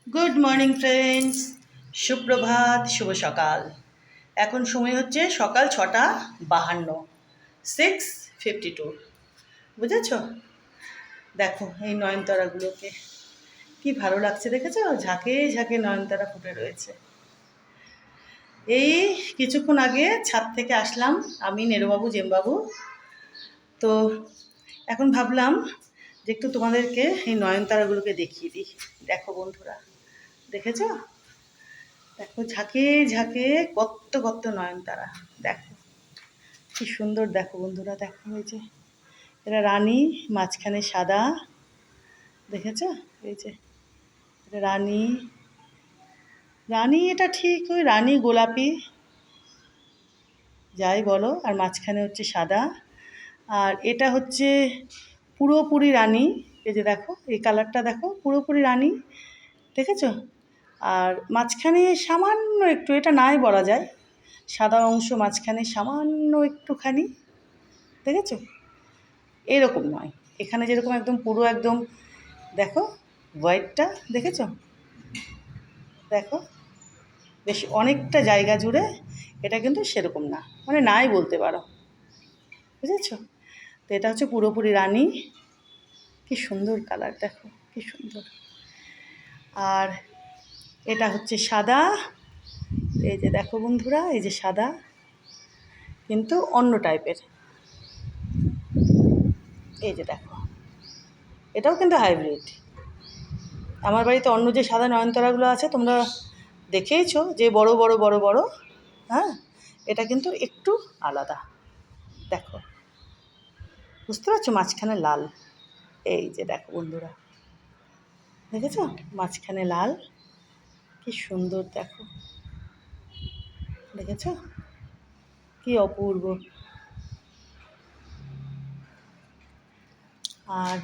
Good morning friends, সুপ্রভাত, শুভ সকাল। এখন সময় হচ্ছে সকাল 6:52, 6:52। বুঝেছ? দেখো এই নয়নতারাগুলোকে কি ভালো লাগছে, দেখেছো? ঝাঁকে ঝাঁকে নয়নতারা ফুটে রয়েছে। এই কিছুক্ষণ আগে ছাদ থেকে আসলাম আমি, নেরুবাবু, জেমবাবু। তো এখন ভাবলাম যে একটু তোমাদেরকে এই নয়নতারাগুলোকে দেখিয়ে দিই। দেখো বন্ধুরা, দেখেছো? দেখো ঝাঁকে ঝাঁকে কত কত নয়নতারা। দেখো কি সুন্দর, দেখো বন্ধুরা, দেখো এই যে এরা রানী, মাঝখানে সাদা, দেখেছো? এই যে এটা রানী, রানী এটা ঠিক ওই রানী গোলাপি যাই বলো, আর মাঝখানে হচ্ছে সাদা। আর এটা হচ্ছে পুরোপুরি রানী। এই যে দেখো এই কালারটা, দেখো পুরোপুরি রানী, দেখেছো? আর মাঝখানে সামান্য একটু, এটা নাই বলা যায়, সাদা অংশ মাঝখানে সামান্য একটুখানি, দেখেছো? এরকম নয়, এখানে যেরকম একদম পুরো একদম, দেখো হোয়াইটটা, দেখেছো? দেখো বেশ অনেকটা জায়গা জুড়ে, এটা কিন্তু সেরকম না, মানে নাই বলতে পারো, বুঝেছো? তো এটা হচ্ছে পুরোপুরি রানী। কি সুন্দর কালার, দেখো কি সুন্দর। আর এটা হচ্ছে সাদা। এই যে দেখো বন্ধুরা, এই যে সাদা, কিন্তু অন্য টাইপের। এই যে দেখো, এটাও কিন্তু হাইব্রিড। আমার বাড়িতে অন্য যে সাদা নয়নতারাগুলো আছে তোমরা দেখেইছো, যে বড় বড় বড় বড়, হ্যাঁ, এটা কিন্তু একটু আলাদা। দেখো, বুঝতে পারছো? মাঝখানে লাল। এই যে দেখো বন্ধুরা, দেখেছো? মাঝখানে লাল, কি সুন্দর, দেখো, দেখেছো? কি অপূর্ব। আর